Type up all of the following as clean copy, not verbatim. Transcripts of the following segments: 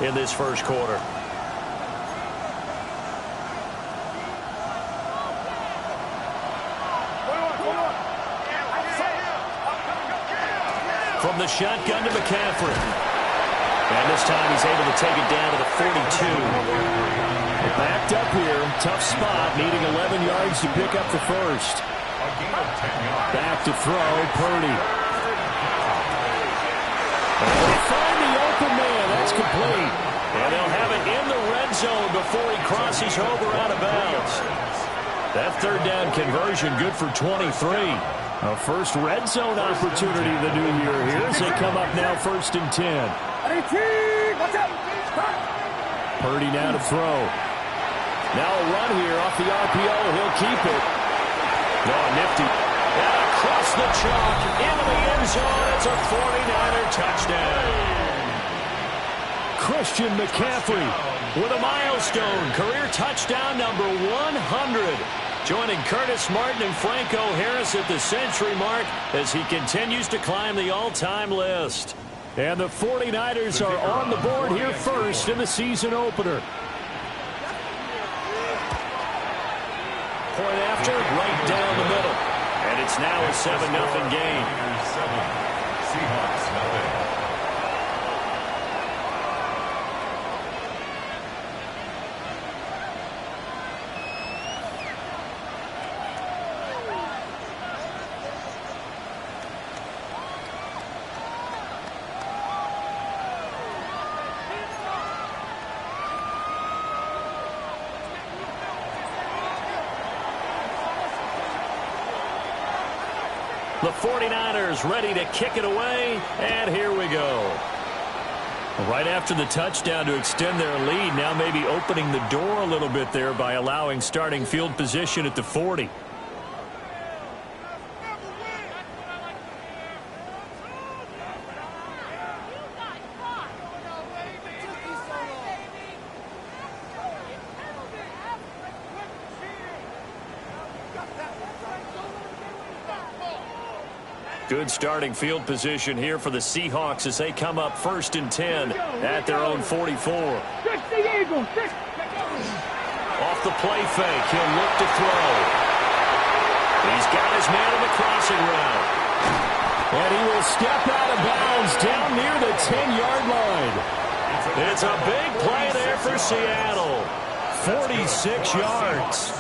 in this first quarter. From the shotgun to McCaffrey. And this time he's able to take it down to the 42. Backed up here. Tough spot. Needing 11 yards to pick up the first. Back to throw. Purdy. And they find the open man. That's complete. And they'll have it in the red zone before he crosses over out of bounds. That third down conversion good for 23. A first red zone opportunity the new year here as they come up now 1st and 10. Purdy now to throw. Now a run here off the RPO. He'll keep it. Oh, nifty. And across the chalk into the end zone. It's a 49er touchdown. Christian McCaffrey with a milestone. Career touchdown number 100. Joining Curtis Martin and Franco Harris at the century mark as he continues to climb the all-time list. And the 49ers are on the board here first in the season opener. Point after, right down the middle. And it's now a 7-0 game. Seahawks, nothing. The 49ers ready to kick it away, and here we go. Right after the touchdown to extend their lead, now maybe opening the door a little bit there by allowing starting field position at the 40. Good starting field position here for the Seahawks as they come up 1st and 10 at their own 44. Off the play fake, he'll look to throw. He's got his man on the crossing route. And he will step out of bounds down near the 10-yard line. It's a big play there for Seattle. 46 yards.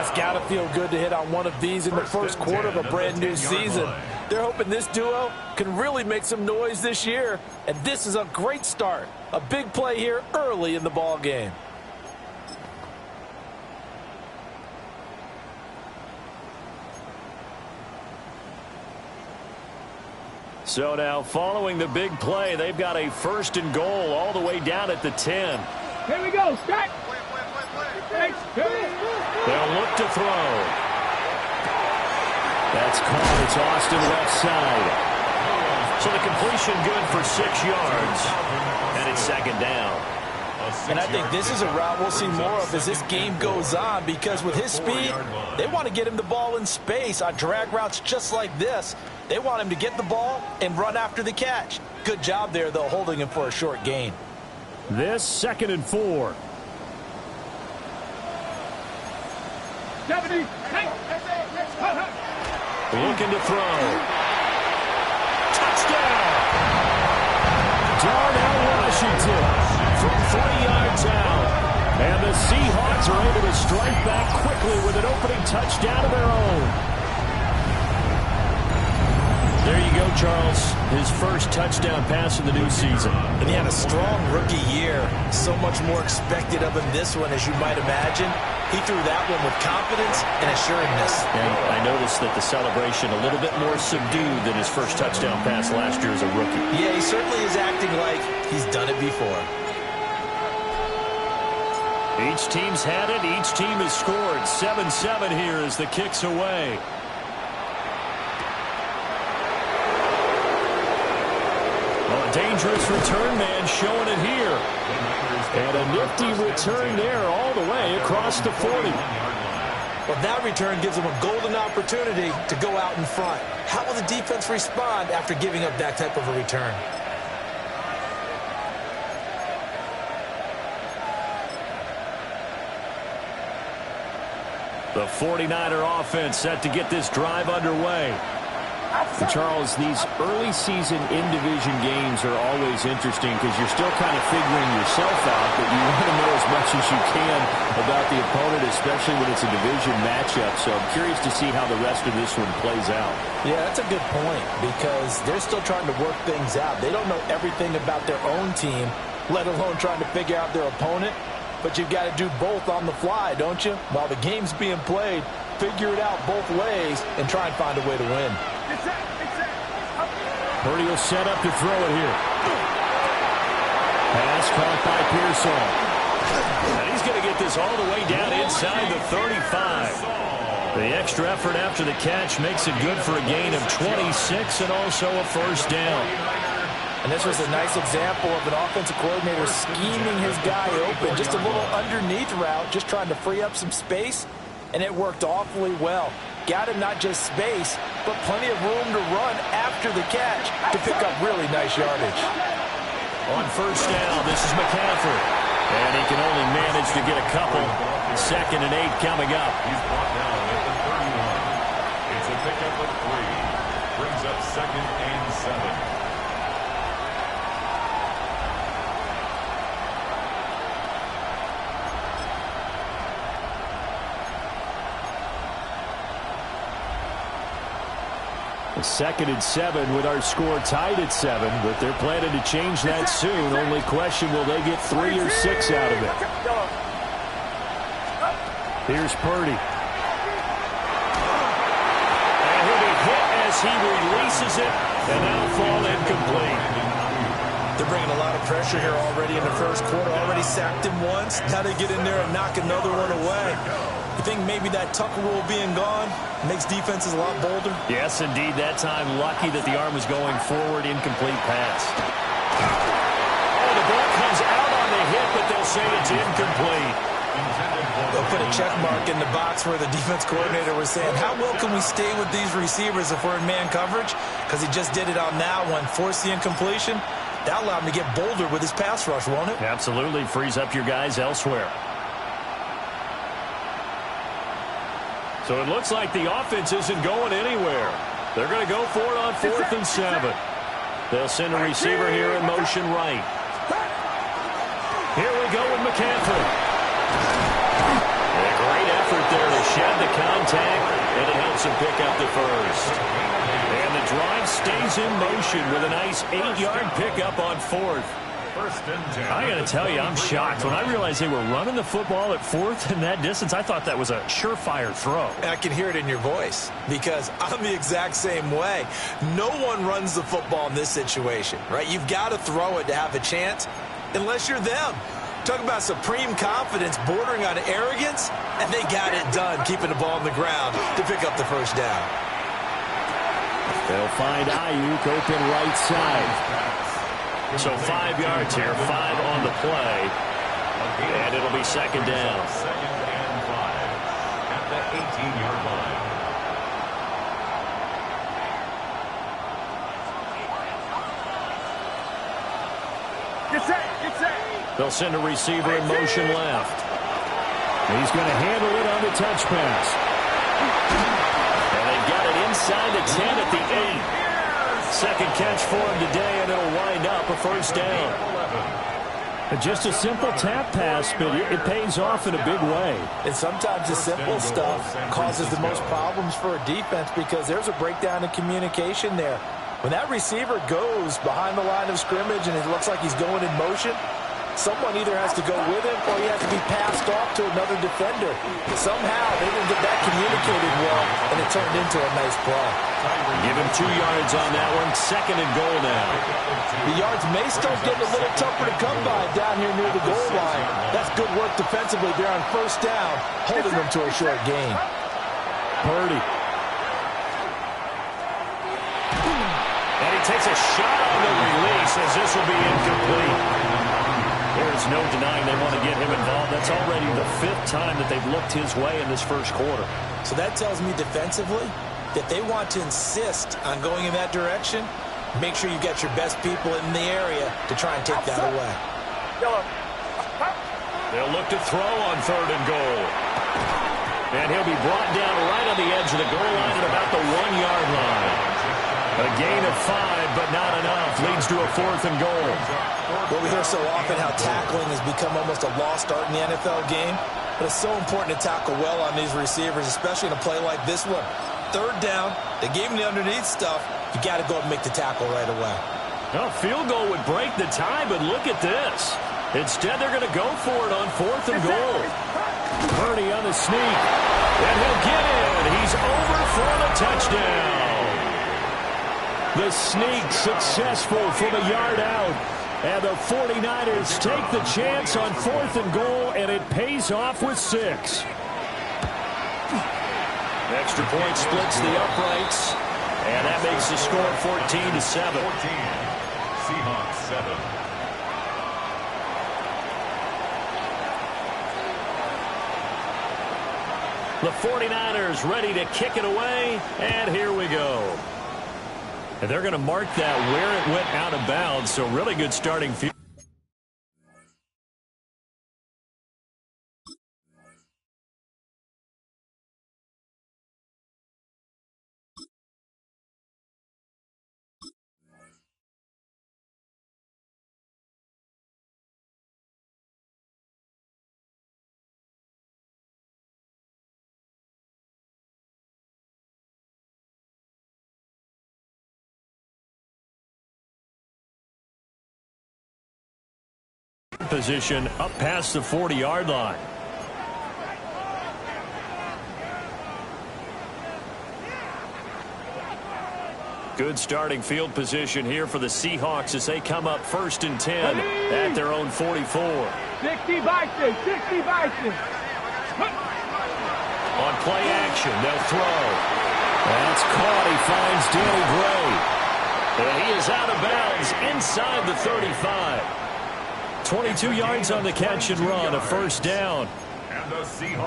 It's got to feel good to hit on one of these in the first quarter of a brand new season. They're hoping this duo can really make some noise this year, and this is a great start. A big play here early in the ball game. So now following the big play, they've got a 1st and goal all the way down at the 10. Here we go, Scott. They'll look to throw. That's caught. It's Austin left side. So the completion good for 6 yards. And it's 2nd down. And I think this is a route we'll see more of as this game goes on, because with his speed, they want to get him the ball in space on drag routes just like this. They want him to get the ball and run after the catch. Good job there, though, holding him for a short gain. This 2nd and 4. 70. Looking to throw. Touchdown! Darnell Washington from 3 yards out. And the Seahawks are able to strike back quickly with an opening touchdown of their own. There you go, Charles. His first touchdown pass of the new season. And he had a strong rookie year. So much more expected of him this one, as you might imagine. He threw that one with confidence and assuredness. And I noticed that the celebration a little bit more subdued than his first touchdown pass last year as a rookie. Yeah, he certainly is acting like he's done it before. Each team's had it. Each team has scored. 7-7 here as the kick's away. Well, a dangerous return man showing it here. And a nifty return there all the way across the 40. Well, that return gives them a golden opportunity to go out in front. How will the defense respond after giving up that type of a return? The 49er offense set to get this drive underway. And Charles, these early season in-division games are always interesting because you're still kind of figuring yourself out, but you want to know as much as you can about the opponent, especially when it's a division matchup. So I'm curious to see how the rest of this one plays out. Yeah, that's a good point because they're still trying to work things out. They don't know everything about their own team, let alone trying to figure out their opponent. But you've got to do both on the fly, don't you? While the game's being played, figure it out both ways and try and find a way to win. Purdy will set up to throw it here. Pass caught by Pearsall. And he's going to get this all the way down inside the 35. The extra effort after the catch makes it good for a gain of 26 and also a first down. And this was a nice example of an offensive coordinator scheming his guy open. Just a little underneath route, just trying to free up some space, and it worked awfully well. Got him not just space, but plenty of room to run after the catch to pick up really nice yardage. On first down, this is McCaffrey. And he can only manage to get a couple. 2nd and 8 coming up. He's brought down at the 31. It's a pickup of 3. Brings up 2nd and 7. Second and 7 with our score tied at 7, but they're planning to change that soon. Only question, will they get 3 or 6 out of it? Here's Purdy. And he'll be hit as he releases it, and that'll fall incomplete. They're bringing a lot of pressure here already in the first quarter. Already sacked him once. Now they get in there and knock another one away. You think maybe that Tucker rule being gone makes defenses a lot bolder? Yes, indeed. That time, lucky that the arm was going forward. Incomplete pass. Oh, the ball comes out on the hit, but they'll say it's incomplete. They'll put a check mark in the box where the defense coordinator was saying, how well can we stay with these receivers if we're in man coverage? Because he just did it on that one, forced the incompletion. That allowed him to get bolder with his pass rush, won't it? Absolutely. Frees up your guys elsewhere. So it looks like the offense isn't going anywhere. They're going to go for it on 4th and 7. They'll send a receiver here in motion right. Here we go with McCaffrey. A great effort there to shed the contact, and it helps him pick up the first. And the drive stays in motion with a nice 8-yard pickup on 4th. I got to tell you, I'm shocked. When I realized they were running the football at 4th in that distance, I thought that was a surefire throw. I can hear it in your voice because I'm the exact same way. No one runs the football in this situation, right? You've got to throw it to have a chance unless you're them. Talk about supreme confidence bordering on arrogance, and they got it done, keeping the ball on the ground to pick up the first down. They'll find Ayuk open right side. So 5 yards here, 5 on the play, and it'll be 2nd down. 2nd and 5 at the 18-yard line. They'll send a receiver in motion left. He's going to handle it on the touch pass. And they've got it inside the 10 at the 8. Second catch for him today, and it'll wind up a first down. Just a simple tap pass, but it pays off in a big way. And sometimes the simple stuff causes the most problems for a defense because there's a breakdown in communication there. When that receiver goes behind the line of scrimmage and it looks like he's going in motion, someone either has to go with him or he has to be passed off to another defender. Somehow they didn't get that communicated well, and it turned into a nice play. Give him 2 yards on that one. 2nd and goal now. The yards may start getting a little tougher to come by down here near the goal line. That's good work defensively there on first down, holding them to a short gain. Purdy. And he takes a shot on the release as this will be incomplete. There's no denying they want to get him involved. That's already the 5th time that they've looked his way in this first quarter. So that tells me defensively that they want to insist on going in that direction. Make sure you get your best people in the area to try and take that away. They'll look to throw on 3rd and goal. And he'll be brought down right on the edge of the goal line at about the 1-yard line. A gain of 5, but not enough. Leads to a 4th and goal. Well, we hear so often how tackling has become almost a lost art in the NFL game. But it's so important to tackle well on these receivers, especially in a play like this one. 3rd down, they gave him the underneath stuff. You got to go and make the tackle right away. A field goal would break the tie, but look at this. Instead, they're going to go for it on 4th and goal. Purdy on the sneak. And he'll get in. He's over for the touchdown. The sneak successful from a yard out. And the 49ers take the chance on 4th and goal, and it pays off with 6. Extra point splits the uprights. And that makes the score 14-7. 14. Seahawks 7. The 49ers ready to kick it away, and here we go. And they're going to mark that where it went out of bounds, so really good starting field. Position up past the 40-yard line. Good starting field position here for the Seahawks as they come up 1st and 10 at their own 44. 60 Bison, 60 Bison. On play action, they'll throw. That's caught. He finds Danny Gray. And he is out of bounds inside the 35. 22 yards on the catch and run, a 1st down.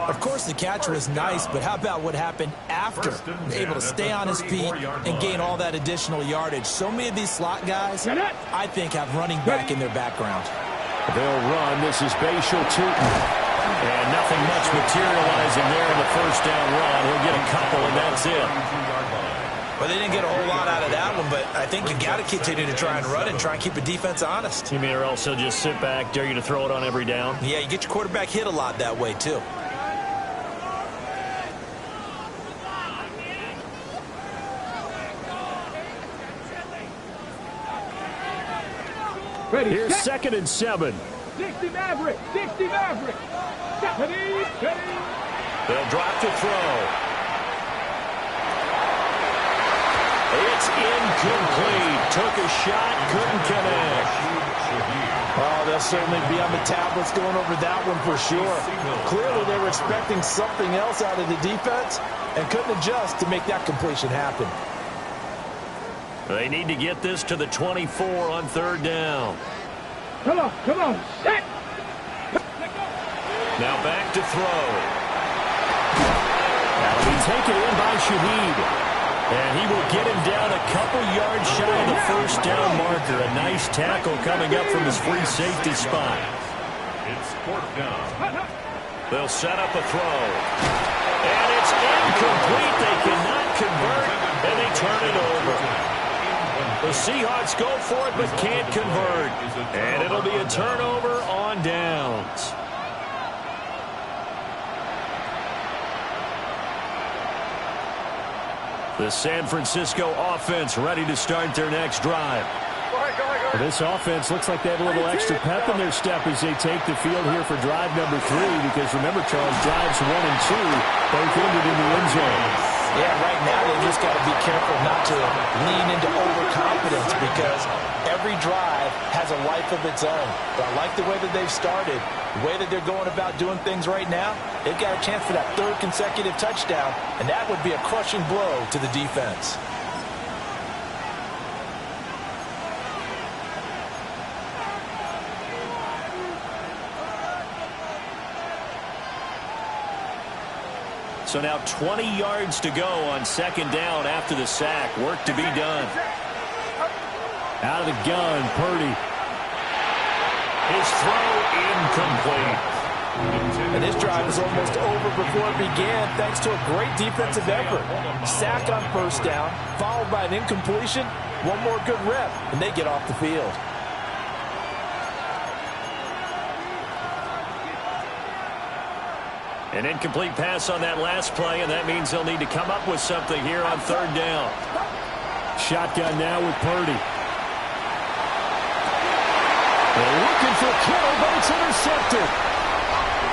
Of course, the catch was nice, but how about what happened after? Able to stay on his feet and gain all that additional yardage. So many of these slot guys, I think, have running back in their background. They'll run. This is Bashal Tootin. And nothing much materializing there in the 1st down run. He'll get a couple, and that's it. Well, they didn't get a whole lot out of that one, but I think you got to continue to try and run and try and keep the defense honest. You mean or else he'll just sit back, dare you to throw it on every down? Yeah, you get your quarterback hit a lot that way, too. Ready, Here's set. 2nd and 7. 60 Maverick, 60 Maverick. Ready. They'll drop to throw. It's incomplete. Took a shot, couldn't connect. Oh, they'll certainly be on the tablets going over that one for sure. Clearly, they were expecting something else out of the defense and couldn't adjust to make that completion happen. They need to get this to the 24 on 3rd down. Come on, set. Now back to throw. That'll be taken in by Shaheed. And he will get him down a couple yards shy of the 1st down marker. A nice tackle coming up from his free safety spot. It's 4th down. They'll set up a throw. And it's incomplete. They cannot convert, and they turn it over. The Seahawks go for it, but can't convert. And it'll be a turnover on downs. The San Francisco offense ready to start their next drive. This offense looks like they have a little extra pep in their step as they take the field here for drive number 3, because remember, Charles, drives 1 and 2 both ended in the end zone. Yeah, right now they just got to be careful not to lean into overconfidence, because every drive has a life of its own. But I like the way that they've started, the way that they're going about doing things right now. They've got a chance for that 3rd consecutive touchdown, and that would be a crushing blow to the defense. So now 20 yards to go on 2nd down after the sack. Work to be done. Out of the gun, Purdy. His throw incomplete. And this drive is almost over before it began thanks to a great defensive effort. Sack on first down, followed by an incompletion, one more good rep, and they get off the field. An incomplete pass on that last play, and that means they'll need to come up with something here on third down. Shotgun now with Purdy. They're looking for Kittle, but it's intercepted.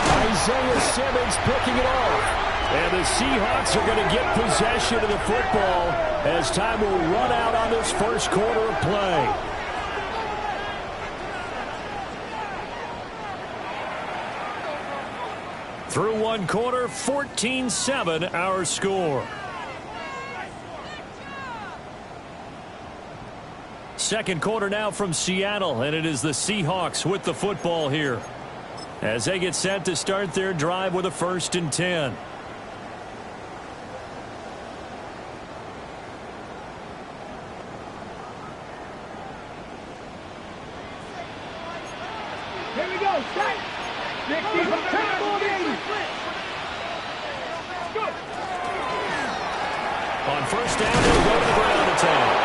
Isaiah Simmons picking it off. And the Seahawks are going to get possession of the football as time will run out on this first quarter of play. Through one quarter, 14-7 our score. Second quarter now from Seattle, and it is the Seahawks with the football here as they get set to start their drive with a 1st and 10. Here we go. Set. 60 from 10. On first down, they'll go to the ground attack.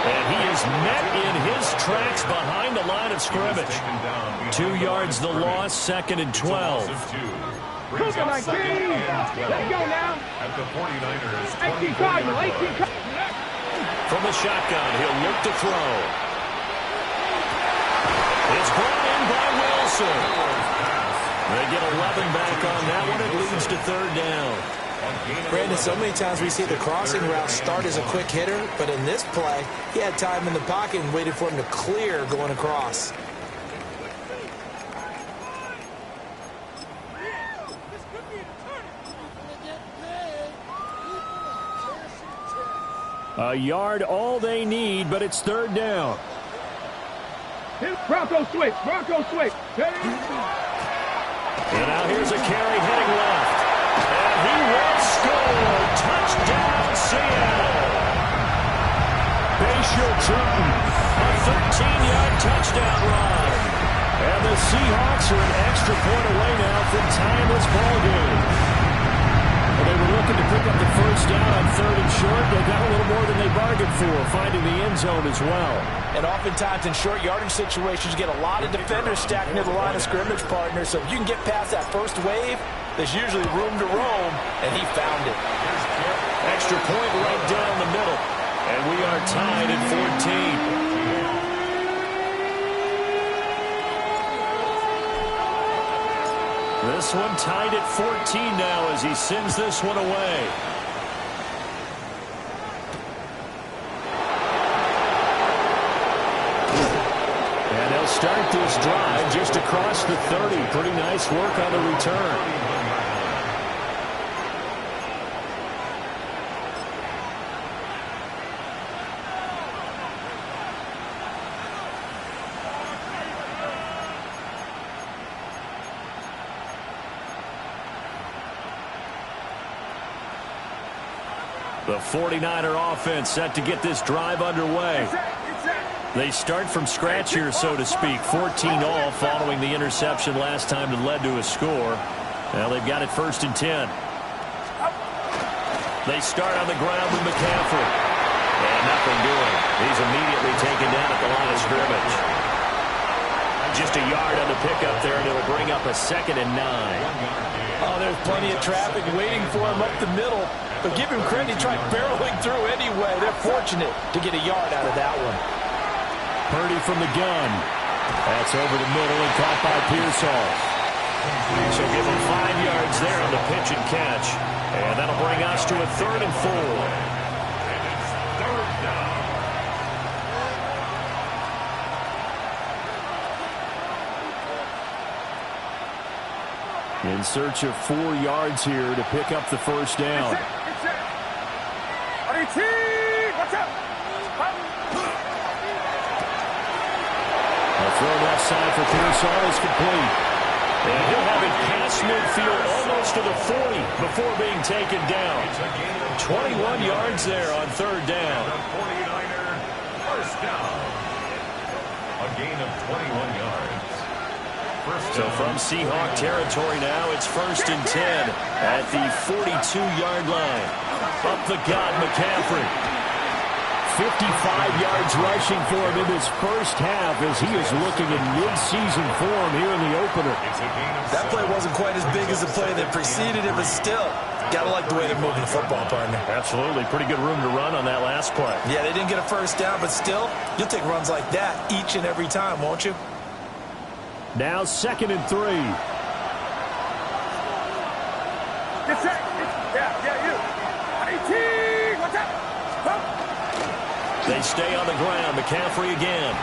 And he is met in his tracks behind the line of scrimmage. 2 yards the loss, 2nd and 12. Look at my team. Let it go now. At the 49ers. 18 Cardinal. 18 Cardinal. From the shotgun, he'll look to throw. It's brought in by Wilson. They get 11 back on that one. It leads to third down. Brandon, so many times we see the crossing route start as a quick hitter, but in this play, he had time in the pocket and waited for him to clear going across. A yard all they need, but it's third down. Bronco switch. Bronco switch. And now here's a carry heading left. And he will score. Touchdown, Seattle. Bashir Turton, a 13-yard touchdown run. And the Seahawks are an extra point away now from tying this ball game. Well, they were looking to pick up the first down on 3rd and short. They got a little more than they bargained for, finding the end zone as well. And oftentimes in short yardage situations, you get a lot of defenders stacked near the line of scrimmage, partners. So if you can get past that first wave, there's usually room to roam, and he found it. Extra point right down the middle. And we are tied at 14. This one tied at 14 now as he sends this one away. And they'll start this drive just across the 30. Pretty nice work on the return. The 49er offense set to get this drive underway. They start from scratch here, so to speak. 14-all following the interception last time that led to a score. Now they've got it 1st and 10. They start on the ground with McCaffrey. And nothing doing. He's immediately taken down at the line of scrimmage. Just a yard on the pickup there, and it'll bring up a 2nd and 9. Oh, there's plenty of traffic waiting for him up the middle. But give him credit, he tried barreling through anyway. They're fortunate to get a yard out of that one. Purdy from the gun. That's over the middle and caught by Pearsall. So give him 5 yards there on the pitch and catch. And that'll bring us to a 3rd and 4. And it's third down. In search of 4 yards here to pick up the first down. A throw left side for Pearsall is complete. And he'll have it past midfield almost to the 40 before being taken down. 21 yards there on 3rd down. The 49er first down. A gain of 21 yards. So from Seahawk territory now, it's 1st and 10 at the 42-yard line. Up the gut, McCaffrey. 55 yards rushing for him in this first half as he is looking in mid-season form here in the opener. That play wasn't quite as big as the play that preceded it, but still, gotta like the way they're moving the football, partner. Absolutely. Pretty good room to run on that last play. Yeah, they didn't get a first down, but still, you'll take runs like that each and every time, won't you? Now 2nd and 3. Get set. Yeah, you. 18. Watch out. They stay on the ground. McCaffrey again.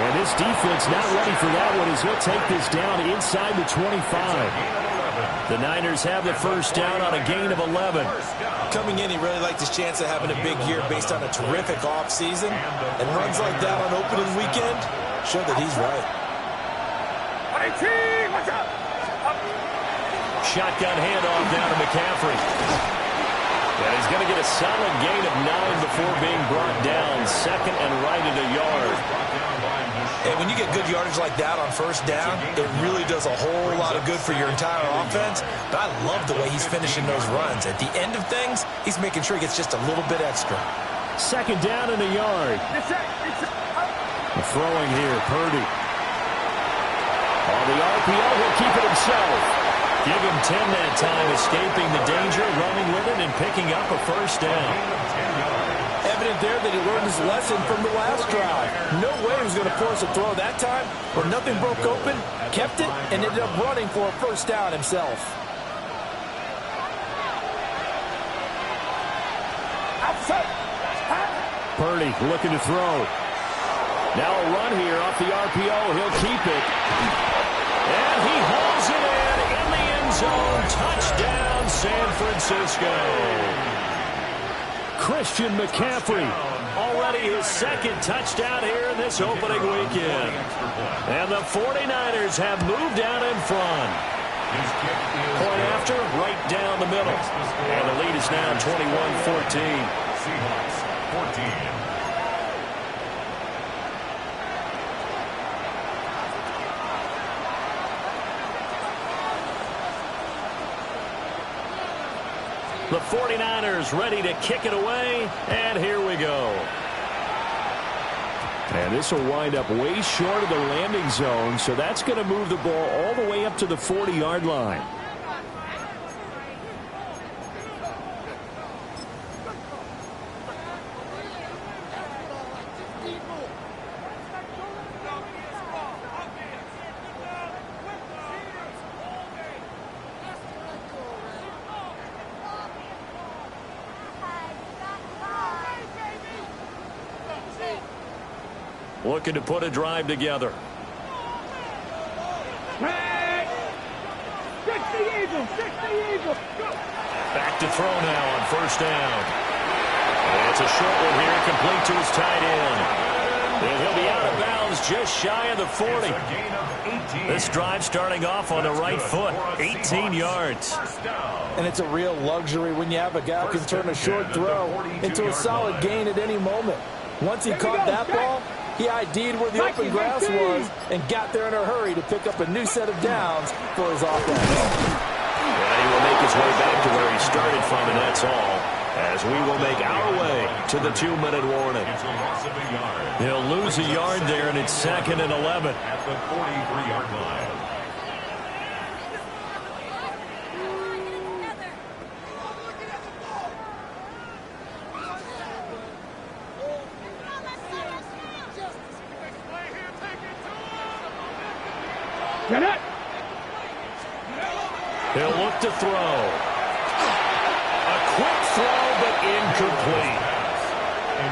And this defense not ready for that one as he'll take this down inside the 25. The Niners have the first down on a gain of 11. Coming in, he really liked his chance of having a big year based on a terrific offseason. And runs like that on opening weekend show that he's right. 18. Watch out. Shotgun handoff down to McCaffrey. And he's going to get a solid gain of 9 before being brought down. 2nd and right at a yard. And when you get good yardage like that on first down, it really does a whole lot of good for your entire offense. But I love the way he's finishing those runs. At the end of things, he's making sure he gets just a little bit extra. 2nd down and a yard. Throwing here, Purdy. On the RPO, he'll keep it himself. Give him 10 that time, escaping the danger, running with it, and picking up a first down. Evident there that he learned his lesson from the last drive. No way he was going to force a throw that time, where nothing broke open, kept it, and ended up running for a first down himself. Purdy looking to throw. Now a run here off the RPO. He'll keep it. And he hauls it in the end zone. Touchdown, San Francisco. Christian McCaffrey, already his 2nd touchdown here in this opening weekend. And the 49ers have moved out in front. Point after, right down the middle. And the lead is now 21-14. Seahawks 14. The 49ers ready to kick it away, and here we go. And this will wind up way short of the landing zone, so that's going to move the ball all the way up to the 40-yard line. Looking to put a drive together. Back to throw now on first down. And it's a short one here, complete to his tight end. And he'll be out of bounds just shy of the 40. This drive starting off on the right foot, 18 yards. And it's a real luxury when you have a guy who can turn a short throw into a solid gain at any moment. Once he caught that ball, he ID'd where the open grass was and got there in a hurry to pick up a new set of downs for his offense. And he will make his way back to where he started from, and that's all, as we will make our way to the 2-minute warning. He'll lose a yard there, and it's 2nd and 11. At the 43-yard line. He'll look to throw. A quick throw, but incomplete.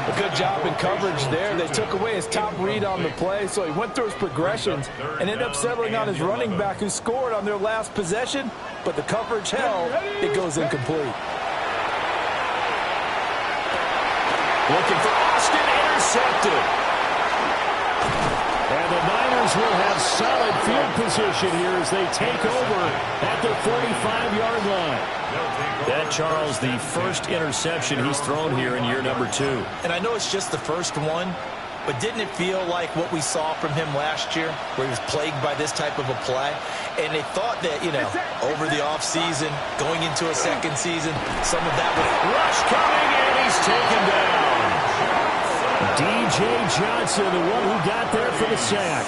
A good job in coverage there. They took away his top read on the play, so he went through his progressions and ended up settling on his running back who scored on their last possession, but the coverage held. It goes incomplete. Looking for Austin, intercepted. And the Niners will have solid field position here as they take over at the 45-yard line. That, Charles, the first interception he's thrown here in year number 2. And I know it's just the first one, but didn't it feel like what we saw from him last year, where he was plagued by this type of a play? And they thought that, over the offseason, going into a second season, some of that would... Rush coming, and he's taken down. D.J. Johnson, the one who got there for the sack.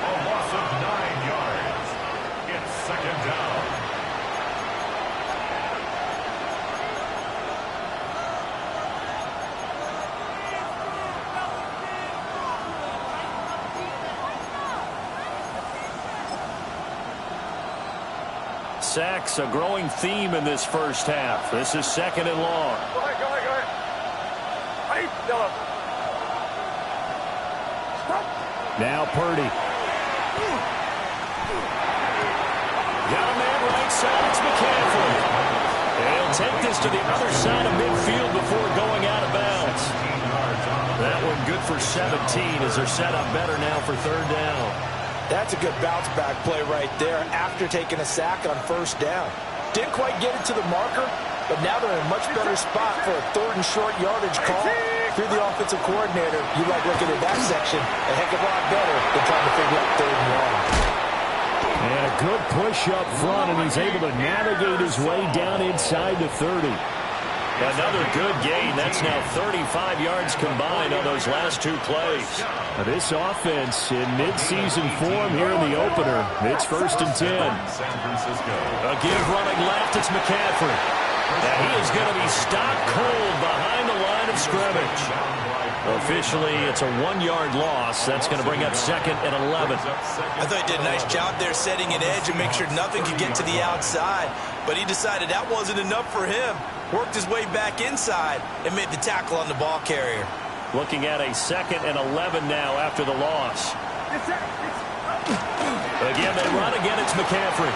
A loss of 9 yards. It's second down. Sacks, a growing theme in this first half. This is second and long. Go ahead. Now Purdy. Got a man right side. It's McCaffrey. He'll take this to the other side of midfield before going out of bounds. That one good for 17 as they're set up better now for third down. That's a good bounce-back play right there after taking a sack on first down. Didn't quite get it to the marker, but now they're in a much better spot for a third and short yardage call. If you're the offensive coordinator, you like looking at that section a heck of a lot better than trying to figure out third and long. And a good push up front, and he's able to navigate his way down inside the 30. Another good gain. That's now 35 yards combined on those last two plays. Now this offense in midseason form here in the opener. It's first and 10. San Francisco. A give running left. It's McCaffrey. Now he is going to be stopped cold behind the line of scrimmage. Officially, it's a 1-yard loss. That's going to bring up second and 11. I thought he did a nice job there setting an edge and make sure nothing could get to the outside. But he decided that wasn't enough for him. Worked his way back inside and made the tackle on the ball carrier. Looking at a second and 11 now after the loss. Again, they run again. It's McCaffrey.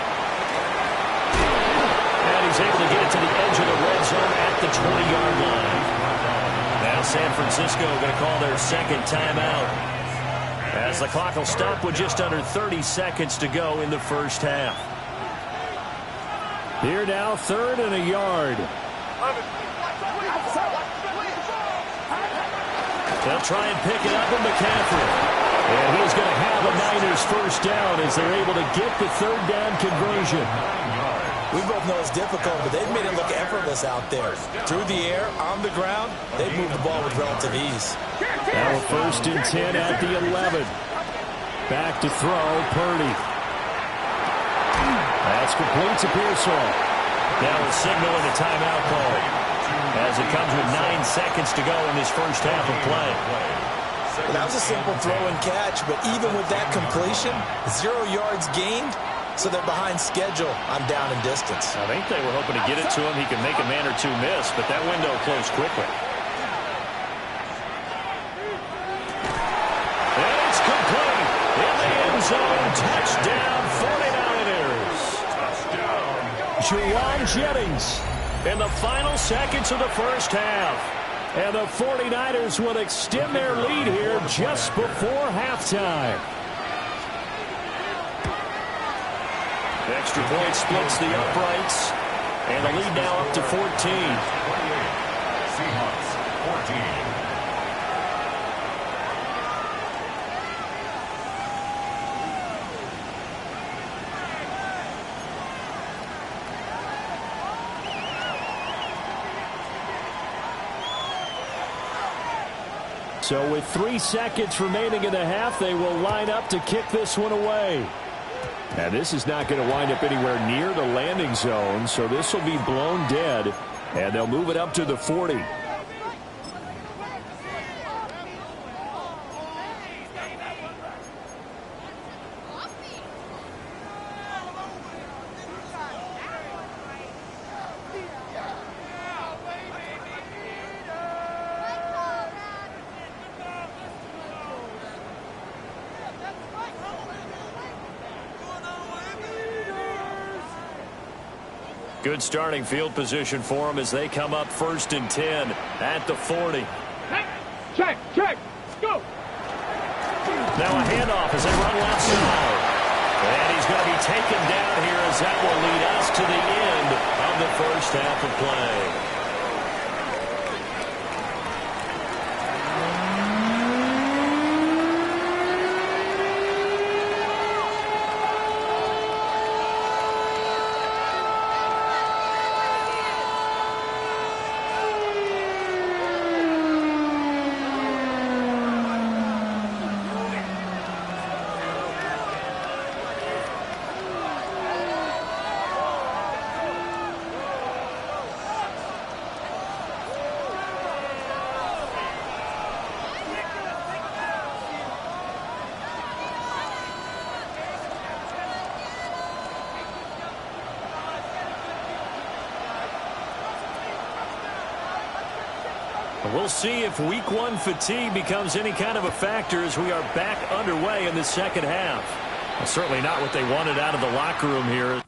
And he's able to get it to the edge of the red zone at the 20-yard line. Now San Francisco going to call their second timeout, as the clock will stop with just under 30 seconds to go in the first half. Here now, third and a yard. They'll try and pick it up with McCaffrey. And he's going to have a Niners first down as they're able to get the third down conversion. We both know it's difficult, but they've made it look effortless out there. Through the air, on the ground, they've moved the ball with relative ease. Now a first and 10 at the 11. Back to throw, Purdy. That's complete to Pearsall. Now a signal and a timeout call, as it comes with 9 seconds to go in this first half of play. Well, that was a simple throw and catch, but even with that completion, 0 yards gained, so they're behind schedule on down and distance. I think they were hoping to get it to him. He could make a man or two miss, but that window closed quickly. And it's complete in the end zone. Touchdown, 49ers. Juwan Jennings in the final seconds of the first half. And the 49ers will extend their lead here just before halftime. Extra point splits the uprights, and the lead now up to 14. Seahawks, 14. So with 3 seconds remaining in the half, they will line up to kick this one away. Now this is not going to wind up anywhere near the landing zone, so this will be blown dead, and they'll move it up to the 40. Good starting field position for them as they come up first and 10 at the 40. Check, go. Now a handoff as they run left side. And he's going to be taken down here as that will lead us to the end of the first half of play. We'll see if week one fatigue becomes any kind of a factor as we are back underway in the second half. Well, certainly not what they wanted out of the locker room here.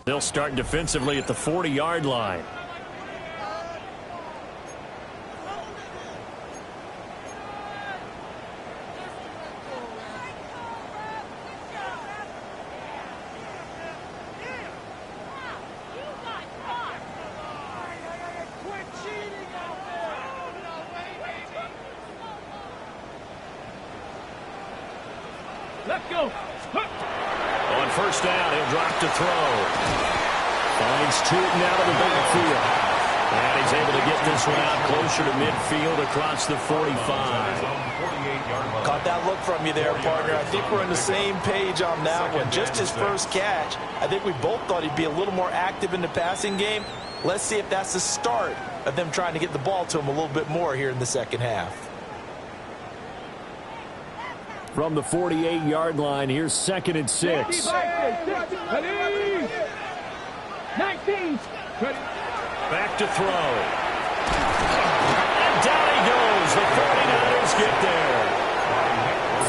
They'll start defensively at the 40-yard line. Let's go. On first down, he'll drop to throw. Finds Tootin out of the backfield. And he's able to get this one out closer to midfield across the 45. Caught that look from you there, partner. I think we're on the same page on that one. Just his first catch. I think we both thought he'd be a little more active in the passing game. Let's see if that's the start of them trying to get the ball to him a little bit more here in the second half. From the 48-yard line, here's 2nd and 6. 19. Back to throw. And down he goes. The 49ers get there.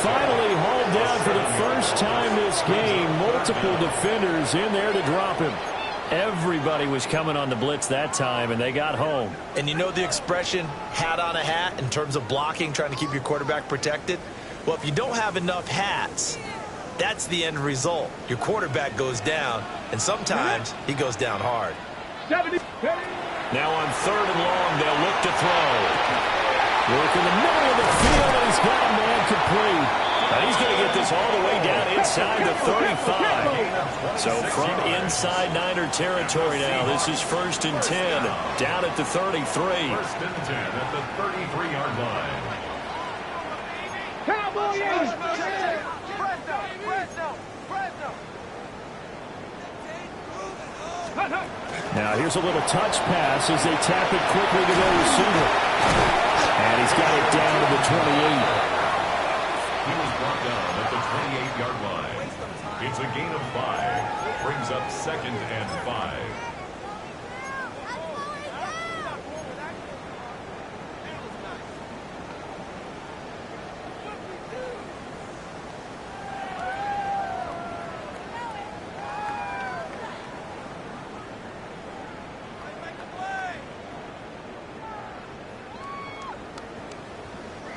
Finally hauled down for the first time this game. Multiple defenders in there to drop him. Everybody was coming on the blitz that time, and they got home. And you know the expression, hat on a hat, in terms of blocking, trying to keep your quarterback protected? Well, if you don't have enough hats, that's the end result. Your quarterback goes down, and sometimes he goes down hard. 70. Now on 3rd and long, they'll look to throw. Work in the middle of the field, and he's got a man complete. Now he's going to get this all the way down inside the 35. So from inside Niner territory now, this is 1st and 10, down at the 33. 1st and 10 at the 33-yard line. Now here's a little touch pass as they tap it quickly to their receiver. And he's got it down to the 28. He was brought down at the 28-yard line. It's a gain of 5. Brings up 2nd and 5.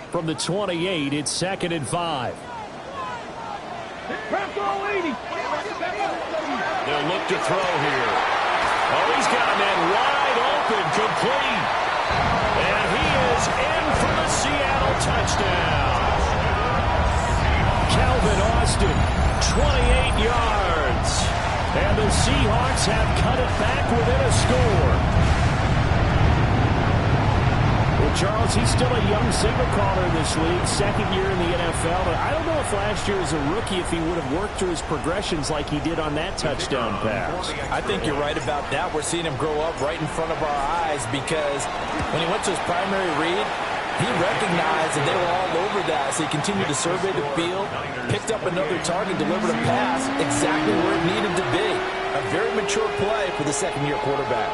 From the 28, it's 2nd and 5. They'll look to throw here. Oh, he's got a man wide open, complete. And he is in for the Seattle touchdown. Calvin Austin, 28 yards. And the Seahawks have cut it back within a score. Well, Charles, he's still a young signal caller in this league, 2nd year in the NFL. But I don't know if last year as a rookie, if he would have worked through his progressions like he did on that touchdown pass. I think you're right about that. We're seeing him grow up right in front of our eyes because when he went to his primary read, He recognized that they were all over that, so he continued to survey the field, picked up another target, delivered a pass exactly where it needed to be. A very mature play for the second-year quarterback.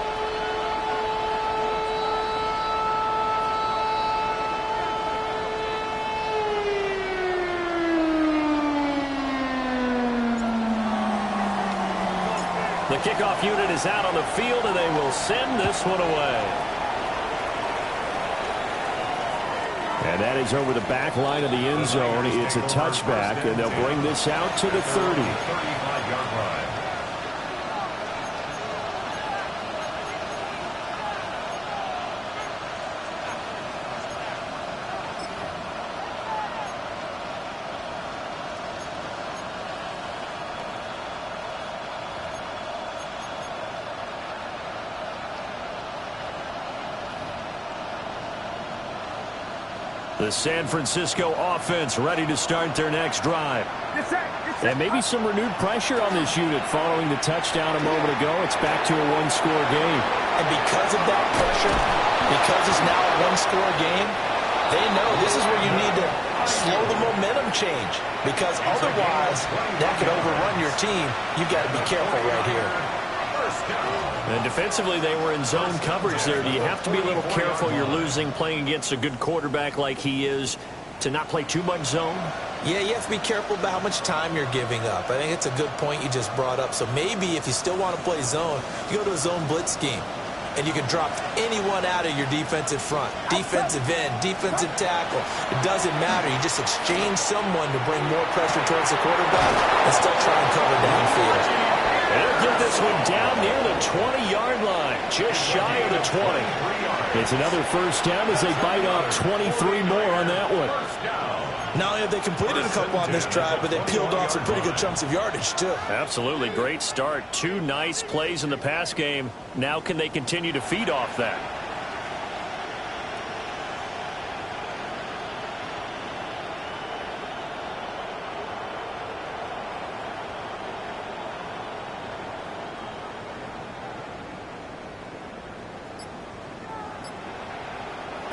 The kickoff unit is out on the field, and they will send this one away. And that is over the back line of the end zone. It's a touchback, and they'll bring this out to the 30. 35-yard line. The San Francisco offense ready to start their next drive. And maybe some renewed pressure on this unit following the touchdown a moment ago. It's back to a one-score game. And because of that pressure, because it's now a one-score game, they know this is where you need to slow the momentum change. Because otherwise, that could overrun your team. You've got to be careful right here. And defensively, they were in zone coverage there. Do you have to be a little careful? You're losing, playing against a good quarterback like he is, to not play too much zone? Yeah, you have to be careful about how much time you're giving up. I think it's a good point you just brought up. So maybe if you still want to play zone, you go to a zone blitz scheme. And you can drop anyone out of your defensive front. Defensive end, defensive tackle. It doesn't matter. You just exchange someone to bring more pressure towards the quarterback and still try and cover downfield. They'll get this one down near the 20-yard line, just shy of the 20. It's another first down as they bite off 23 more on that one. Not only have they completed a couple on this drive, but they peeled off some pretty good chunks of yardage, too. Absolutely. Great start. 2 nice plays in the pass game. Now can they continue to feed off that?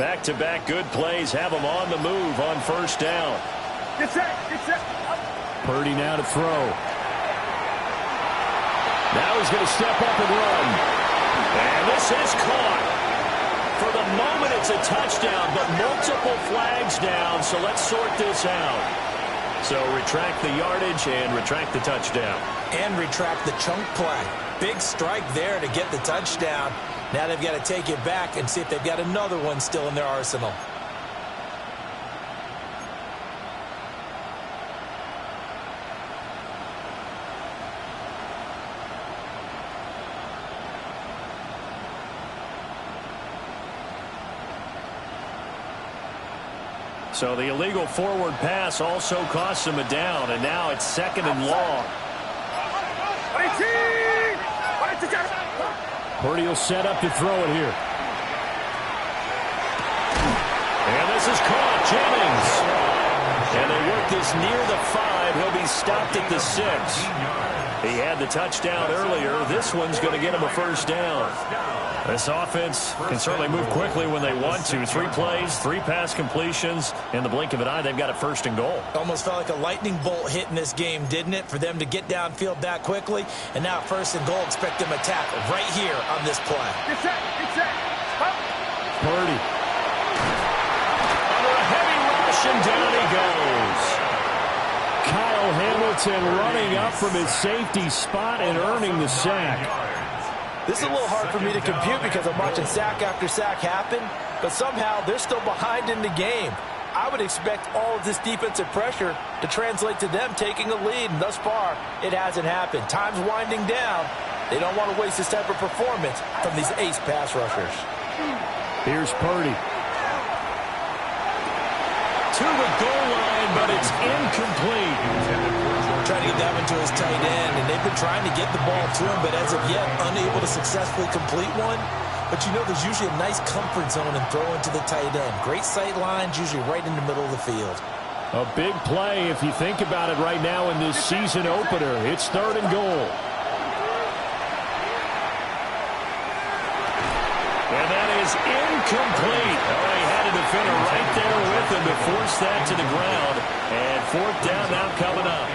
Back-to-back good plays have them on the move on first down. Get set. Purdy now to throw. Now he's going to step up and run. And this is caught. For the moment, it's a touchdown, but multiple flags down, so let's sort this out. So retract the yardage and retract the touchdown. And retract the chunk play. Big strike there to get the touchdown. Now they've got to take it back and see if they've got another one still in their arsenal. So the illegal forward pass also costs him a down, and now it's 2nd and long. Purdy will set up to throw it here. And this is caught. Jennings. And they work this near the 5. He'll be stopped at the 6. He had the touchdown earlier. This one's going to get him a first down. This offense can certainly move quickly when they want to. 3 plays, 3 pass completions. In the blink of an eye, they've got a 1st and goal. Almost felt like a lightning bolt hit in this game, didn't it? For them to get downfield that quickly. And now 1st and goal, expect them to tackle right here on this play. Get set. Purdy. Under a heavy rush, and down he goes. Kyle Hamilton running up from his safety spot and earning the sack. This is a little hard for me to compute because I'm watching sack after sack happen, but somehow they're still behind in the game. I would expect all of this defensive pressure to translate to them taking a lead, and thus far, it hasn't happened. Time's winding down. They don't want to waste this type of performance from these ace pass rushers. Here's Purdy. To the goal line, but it's incomplete. Trying to get that one to his tight end, and they've been trying to get the ball to him, but as of yet, unable to successfully complete one. But you know there's usually a nice comfort zone in throwing to the tight end. Great sight lines, usually right in the middle of the field. A big play if you think about it right now in this season opener. It's 3rd and goal. And that is incomplete. Oh, he had a defender right there with him to force that to the ground. And fourth down now coming up.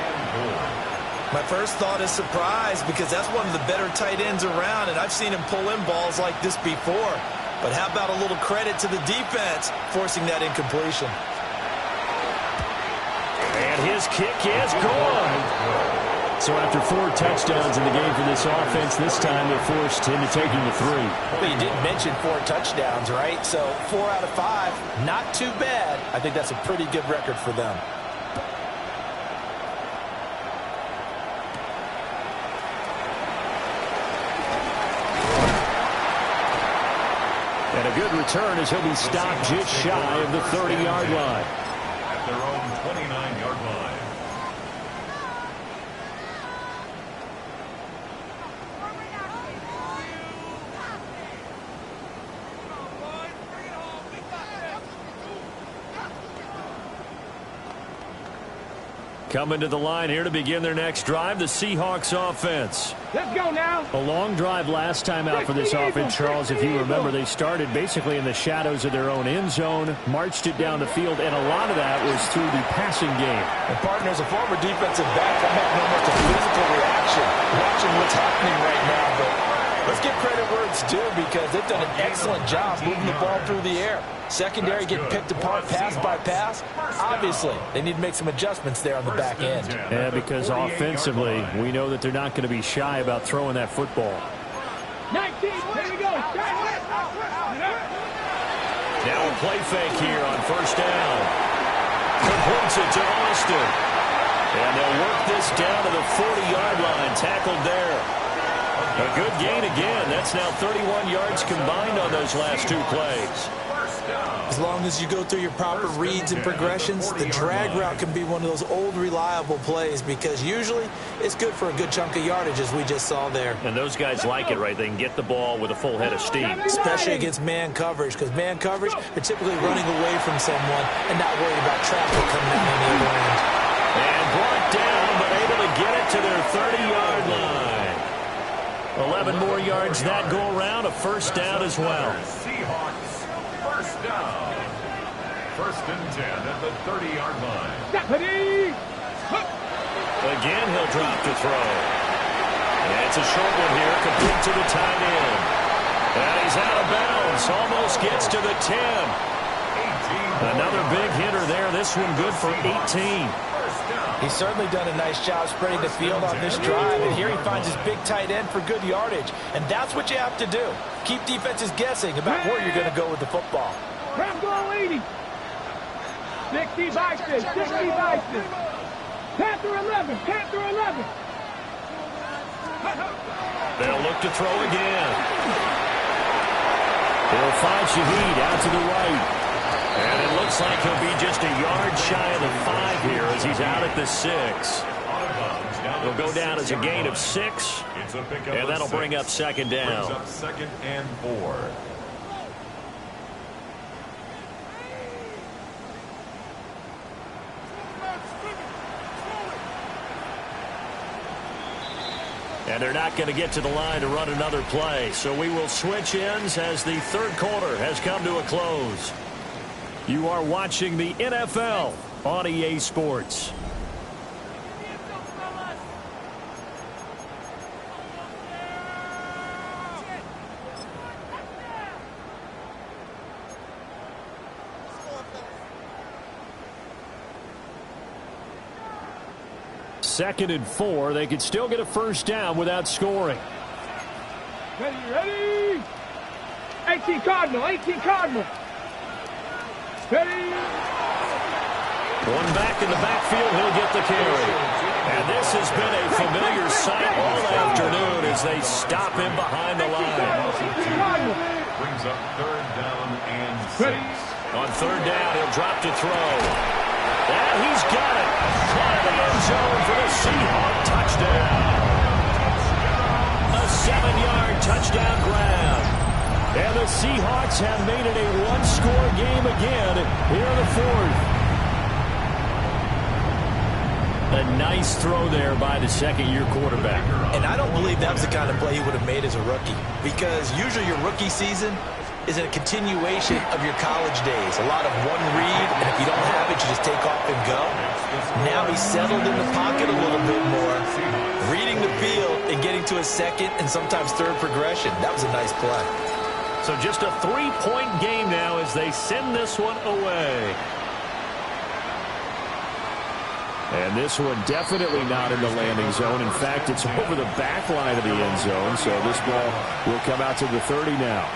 My first thought is surprise because that's one of the better tight ends around, and I've seen him pull in balls like this before. But how about a little credit to the defense forcing that incompletion? And his kick is gone. So after 4 touchdowns in the game for this offense, this time they're forced into taking the 3. Well, you didn't mention 4 touchdowns, right? So 4 out of 5, not too bad. I think that's a pretty good record for them. And a good return as he'll be stopped just shy of the 30-yard line. At their own 29-yard line. Coming to the line here to begin their next drive, the Seahawks offense. Let's go now. A long drive last time out for this offense, Charles. If you remember, they started basically in the shadows of their own end zone, marched it down the field, and a lot of that was through the passing game. And partner, as a former defensive back, I'm having almost a physical reaction watching what's happening right now. But let's give credit where it's due because they've done an excellent job moving the ball through the air. Secondary getting picked apart pass by pass. Obviously, they need to make some adjustments there on the back end. Yeah, because offensively, we know that they're not going to be shy about throwing that football. 19, here we go. Now a play fake here on first down. Completes it to Austin. And they'll work this down to the 40-yard line. Tackled there. A good gain again. That's now 31 yards combined on those last 2 plays. As long as you go through your proper reads and progressions, the drag route can be one of those old reliable plays because usually it's good for a good chunk of yardage as we just saw there. And those guys like it, right? They can get the ball with a full head of steam. Especially against man coverage because man coverage, they're typically running away from someone and not worried about traffic coming out on the other end. And brought down, but able to get it to their 30-yard line. 11 more yards that go around, a first down as well. Seahawks, first down. First and 10 at the 30-yard line. Again, he'll drop to throw. And it's a short one here, complete to the tight end. And he's out of bounds, almost gets to the 10. Another big hitter there, this one good for 18. He's certainly done a nice job spreading the field on this drive, and here he finds his big tight end for good yardage. And that's what you have to do. Keep defenses guessing about where you're going to go with the football. Ram goal 80. 60 Vices, 60 Vices. Panther 11, Panther 11. They'll look to throw again. They'll find Shaheed out to the right. And it looks like he'll be just a yard shy of the 5 here as he's out at the 6. He'll go down as a gain of 6. And that'll bring up second down. Brings up second and 4. And they're not going to get to the line to run another play. So we will switch ends as the third quarter has come to a close. You are watching the NFL on EA Sports. Second and 4. They could still get a first down without scoring. Ready. 18 Cardinal, 18 Cardinal. Ready. One back in the backfield, he'll get the carry. And this has been a familiar sight all afternoon as they stop him behind the line. Brings up third down and 6. On third down, he'll drop to throw. And he's got it. Fly the end zone for the Seahawk touchdown. A 7-yard touchdown grab. And the Seahawks have made it a one-score game again here in the fourth. A nice throw there by the second-year quarterback. And I don't believe that was the kind of play he would have made as a rookie. Because usually your rookie season, is a continuation of your college days. A lot of one read, and if you don't have it, you just take off and go. Now he's settled in the pocket a little bit more, reading the field and getting to a second and sometimes third progression. That was a nice play. So just a 3-point game now as they send this one away. And this one definitely not in the landing zone. In fact, it's over the back line of the end zone. So this ball will come out to the 30 now.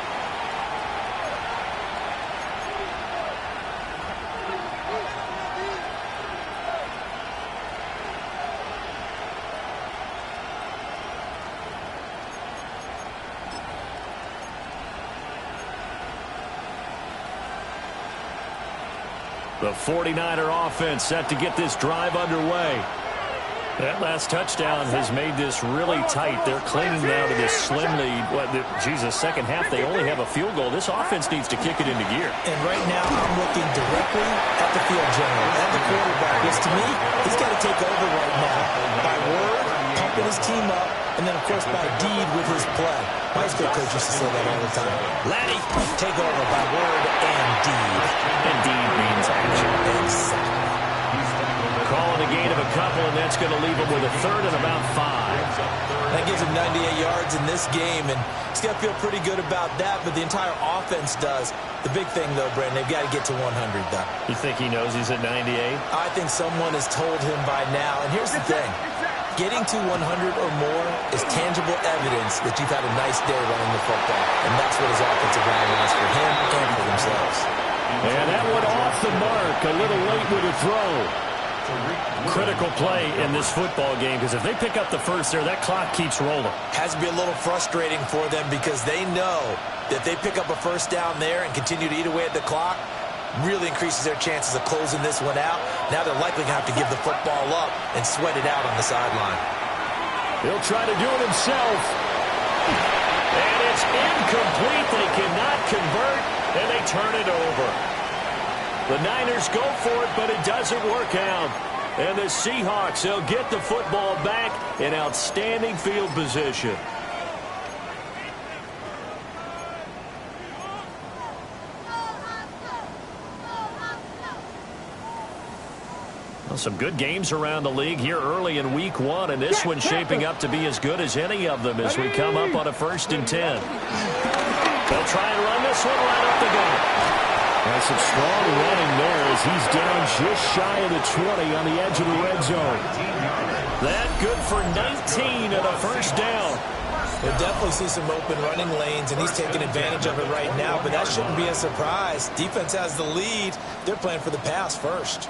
The 49er offense set to get this drive underway. That last touchdown has made this really tight. They're clinging now to this slim lead. Second half, they only have a field goal. This offense needs to kick it into gear. And right now, I'm looking directly at the field general, at the quarterback, which to me, he's got to take over right now by word, pumping his team up, and then, of course, by deed with his play. My high school coach used to say that all the time. Laddie, take over by word and deed. And deed means action. Exactly. Calling a gain of a couple, and that's going to leave him with a third and about 5. That gives him 98 yards in this game, and he's got to feel pretty good about that, but the entire offense does. The big thing, though, Brandon, they've got to get to 100, though. You think he knows he's at 98? I think someone has told him by now, and here's the thing. Getting to 100 or more is tangible evidence that you've had a nice day running the football, and that's what his offensive line wants for him and for themselves. And that one off the mark, a little late with a throw. Critical play in this football game, because if they pick up the first there, that clock keeps rolling. Has to be a little frustrating for them because they know that they pick up a first down there and continue to eat away at the clock, really increases their chances of closing this one out. Now they're likely going to have to give the football up and sweat it out on the sideline. He'll try to do it himself. And it's incomplete. They cannot convert, and they turn it over. The Niners go for it, but it doesn't work out. And the Seahawks, they'll get the football back in outstanding field position. Well, some good games around the league here early in week 1, and this one's shaping up to be as good as any of them as we come up on a 1st and 10. They'll try and run this one right up the gut. That's some strong running there as he's down just shy of the 20 on the edge of the red zone. That good for 19 and a first down. We'll definitely see some open running lanes, and he's taking advantage of it right now, but that shouldn't be a surprise. Defense has the lead. They're playing for the pass first.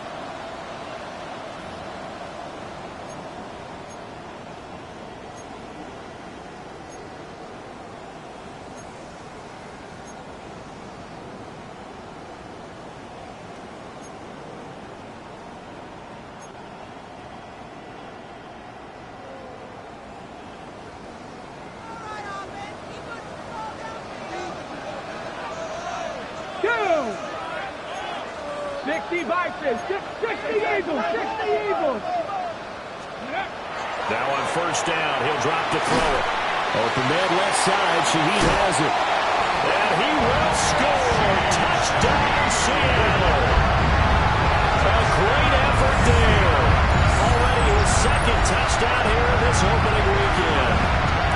Now on first down, he'll drop to throw it. Open man left side, Shaheed has it. And he will score. Touchdown, Seattle. A great effort there. Already his second touchdown here in this opening weekend.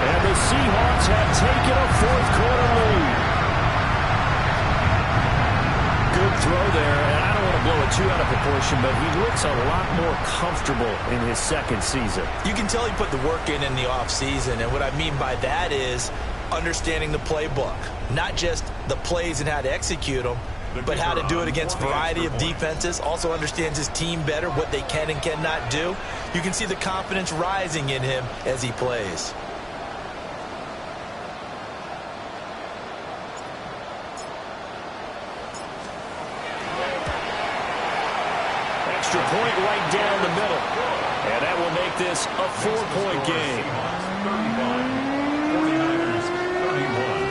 And the Seahawks have taken a fourth-quarter lead. Good throw there, and I don't want to blow it too out of proportion, but he looks a lot more comfortable in his second season. You can tell he put the work in the offseason, and what I mean by that is understanding the playbook. Not just the plays and how to execute them, but how to do it against a variety of defenses. Also understands his team better, what they can and cannot do. You can see the confidence rising in him as he plays. Extra point right down the middle. And that will make this a 4-point game. 49ers 31.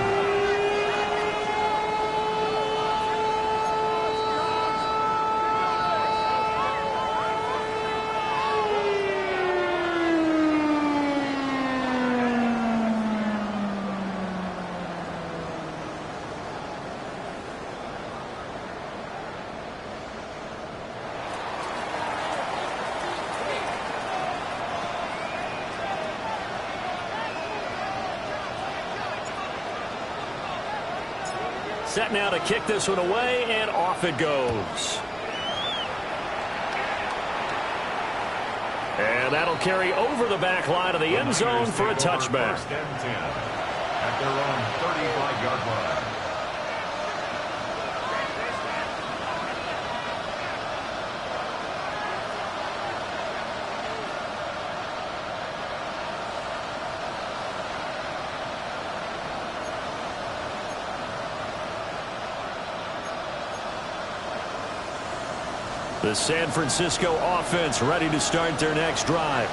Set now to kick this one away, and off it goes. And that'll carry over the back line of the end zone for a touchback. First and 10 at their own 35-yard line. The San Francisco offense ready to start their next drive.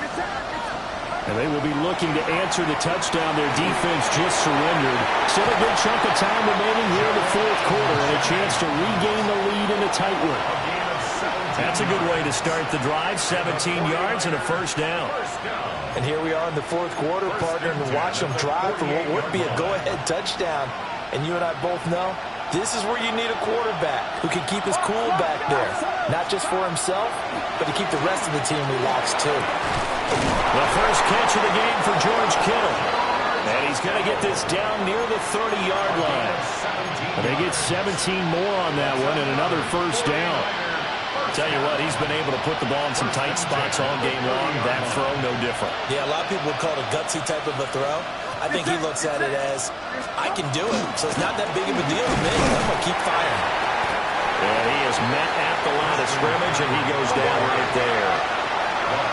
And they will be looking to answer the touchdown their defense just surrendered. Still a good chunk of time remaining here in the fourth quarter and a chance to regain the lead in a tight one. That's a good way to start the drive. 17 yards and a first down. And here we are in the fourth quarter, partner, and watch them drive for what would be a go-ahead touchdown. And you and I both know this is where you need a quarterback who can keep his cool back there. Not just for himself, but to keep the rest of the team relaxed too. The first catch of the game for George Kittle. And he's going to get this down near the 30-yard line. And they get 17 more on that one and another first down. Tell you what, he's been able to put the ball in some tight spots all game long. That throw, no different. Yeah, a lot of people would call it a gutsy type of a throw. I think he looks at it as, I can do it, so it's not that big of a deal to me. I'm going to keep firing. And he is met at the line of scrimmage, and he goes down right there.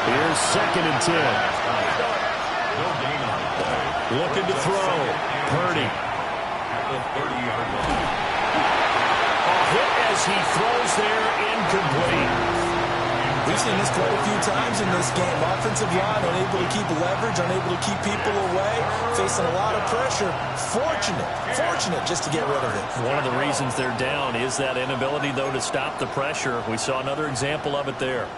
Here's second and 10. Looking to throw. Purdy. A hit as he throws there, incomplete. We've seen this quite a few times in this game. Offensive line unable to keep leverage, unable to keep people away, facing a lot of pressure. Fortunate just to get rid of it. One of the reasons they're down is that inability, though, to stop the pressure. We saw another example of it there.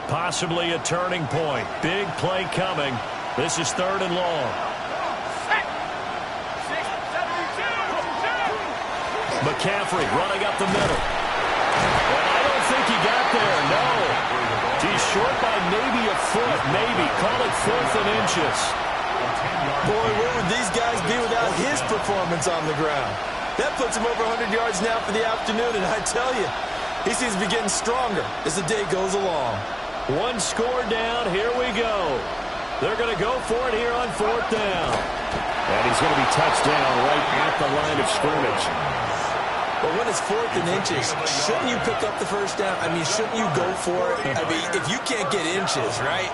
Possibly a turning point. Big play coming. This is third and long. McCaffrey running up the middle. And I don't think he got there, no. He's short by maybe a foot, maybe. Call it 4th and inches. Boy, where would these guys be without his performance on the ground? That puts him over 100 yards now for the afternoon, and I tell you, he seems to be getting stronger as the day goes along. One score down, here we go. They're going to go for it here on 4th down. And he's going to be touched down right at the line of scrimmage. But when it's 4th and inches, shouldn't you pick up the first down? I mean, shouldn't you go for it? I mean, if you can't get inches, right,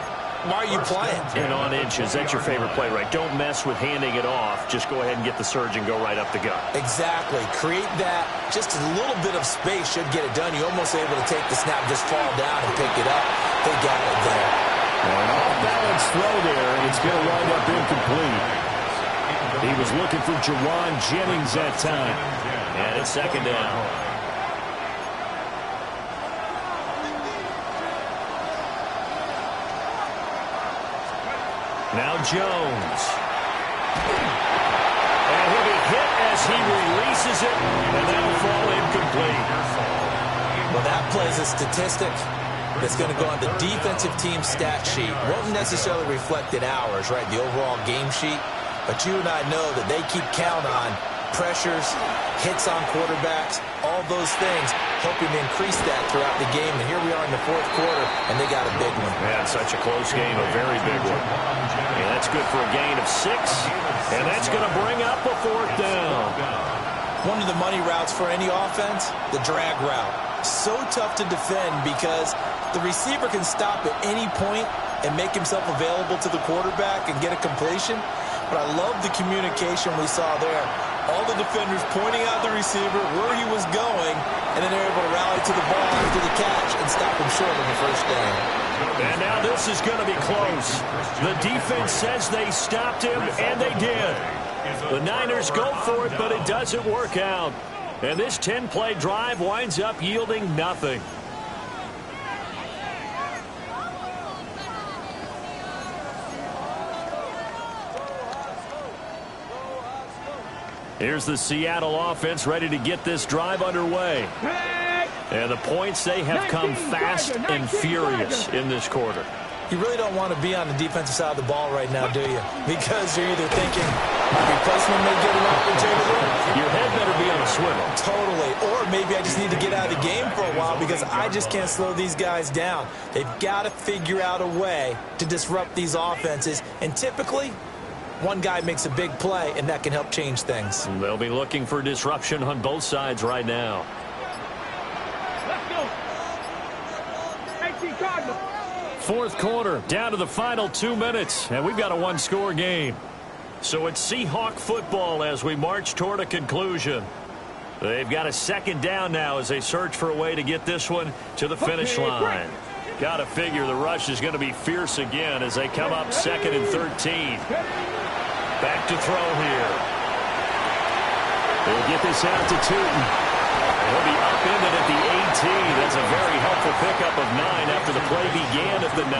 why are you playing? And on inches, that's your favorite play, right? Don't mess with handing it off. Just go ahead and get the surge and go right up the gut. Exactly. Create that. Just a little bit of space should get it done. You're almost able to take the snap, just fall down and pick it up. They got it there. An off-balance throw there, and it's going to wind up incomplete. He was looking for Jawan Jennings that time. And it's second down. Now Jones. And he'll be hit as he releases it, and that'll fall incomplete. Well, that plays a statistic that's going to go on the defensive team stat sheet. Won't necessarily reflect in ours, right, the overall game sheet. But you and I know that they keep count on pressures, hits on quarterbacks, all those things, hoping to increase that throughout the game. And here we are in the fourth quarter, and they got a big one. Man, such a close game, a very big one. And that's good for a gain of 6, and that's going to bring up a 4th down. One of the money routes for any offense, the drag route. So tough to defend because the receiver can stop at any point and make himself available to the quarterback and get a completion. But I love the communication we saw there. All the defenders pointing out the receiver, where he was going, and then they're able to rally to the ball after the catch and stop him short of the first down. And now this is going to be close. The defense says they stopped him, and they did. The Niners go for it, but it doesn't work out. And this 10-play drive winds up yielding nothing. Here's the Seattle offense ready to get this drive underway. And the points, they have come fast and furious in this quarter. You really don't want to be on the defensive side of the ball right now, do you? Because you're either thinking my replacement may get an opportunity. Your head better be on a swivel. Totally. Or maybe I just need to get out of the game for a while because I just can't slow these guys down. They've got to figure out a way to disrupt these offenses. And typically, one guy makes a big play, and that can help change things. They'll be looking for disruption on both sides right now. Let's go. 18 Cardinals. Fourth quarter, down to the final 2 minutes, and we've got a one-score game. So it's Seahawk football as we march toward a conclusion. They've got a second down now as they search for a way to get this one to the finish line. Got to figure the rush is going to be fierce again as they come up 2nd and 13. Back to throw here. They'll get this out to Tootin. He'll be upended at the 18. That's a very helpful pickup of 9 after the play began at the 9.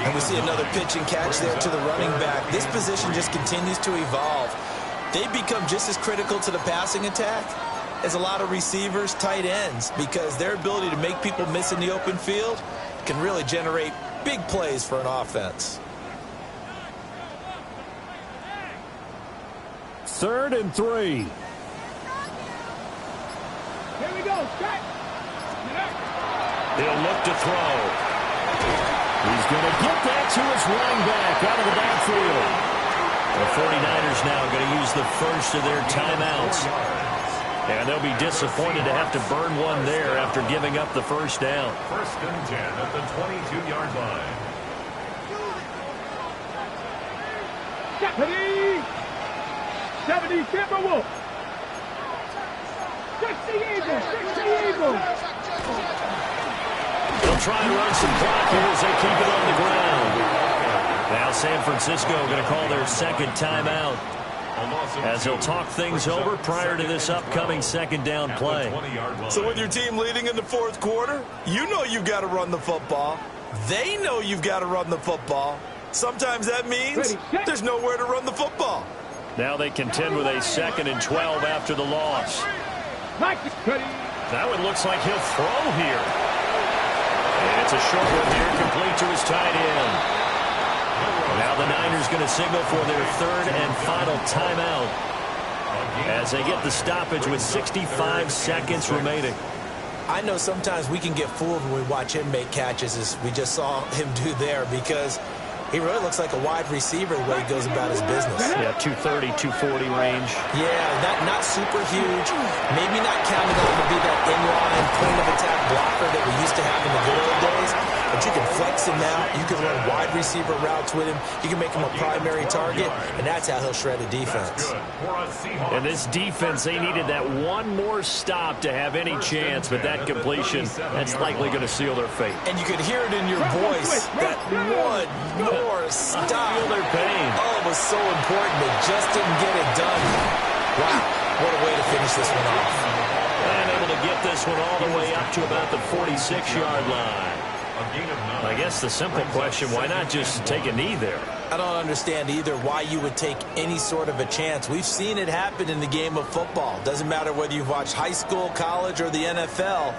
And we see another pitch and catch there to the running back. This position just continues to evolve. They become just as critical to the passing attack as a lot of receivers, tight ends, because their ability to make people miss in the open field can really generate big plays for an offense. 3rd and 3. Here we go. Set. He'll look to throw. He's going to get that to his running back out of the backfield. The 49ers now going to use the first of their timeouts. And they'll be disappointed to have to burn one there after giving up the first down. 1st and 10 at the 22-yard line. 70 Timberwolves. 60 Eagles. 60 Eagles. They'll try and run some clock here as they keep it on the ground. Now San Francisco going to call their second timeout as they'll talk things over prior to this upcoming second down play. So with your team leading in the fourth quarter, you know you've got to run the football. They know you've got to run the football. Sometimes that means there's nowhere to run the football. Now they contend with a 2nd and 12 after the loss. Now it looks like he'll throw here. And it's a short one here, complete to his tight end. Now the Niners going to signal for their 3rd and final timeout as they get the stoppage with 65 seconds remaining. I know sometimes we can get fooled when we watch him make catches, as we just saw him do there, because he really looks like a wide receiver the way he goes about his business. Yeah, 230, 240 range. Yeah, not super huge. Maybe not counted on to be that in-line point-of-attack blocker that we used to have in the good old days. But you can flex him out. You can run wide receiver routes with him. You can make him a primary target, and that's how he'll shred a defense. And this defense, they needed that one more stop to have any chance, but that completion, that's likely going to seal their fate. And you could hear it in your voice, that one more stop. Feel their pain. Oh, it was so important. They just didn't get it done. Wow, what a way to finish this one off. And able to get this one all the way up to about the 46-yard line. I guess the simple question, why not just take a knee there? I don't understand either why you would take any sort of a chance. We've seen it happen in the game of football. Doesn't matter whether you've watched high school, college, or the NFL.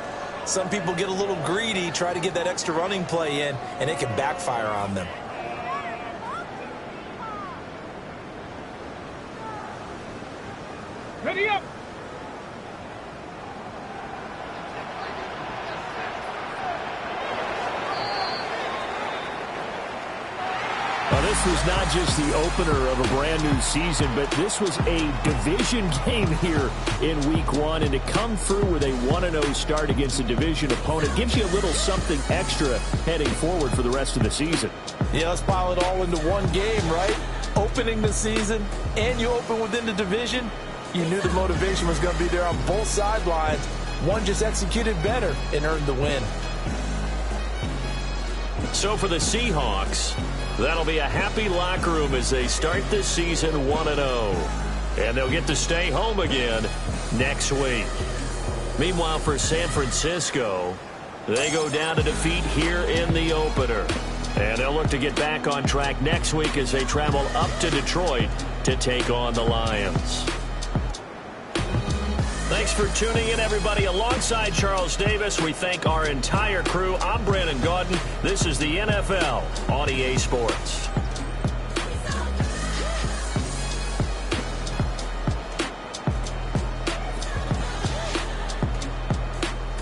Some people get a little greedy, try to get that extra running play in, and it can backfire on them. Ready up. This was not just the opener of a brand new season, but this was a division game here in week 1. And to come through with a 1-0 start against a division opponent gives you a little something extra heading forward for the rest of the season. Yeah, let's pile it all into one game, right? Opening the season, and you open within the division. You knew the motivation was going to be there on both sidelines. One just executed better and earned the win. So for the Seahawks, that'll be a happy locker room as they start this season 1-0. And they'll get to stay home again next week. Meanwhile, for San Francisco, they go down to defeat here in the opener. And they'll look to get back on track next week as they travel up to Detroit to take on the Lions. Thanks for tuning in, everybody. Alongside Charles Davis, we thank our entire crew. I'm Brandon Gaudin. This is the NFL on EA Sports.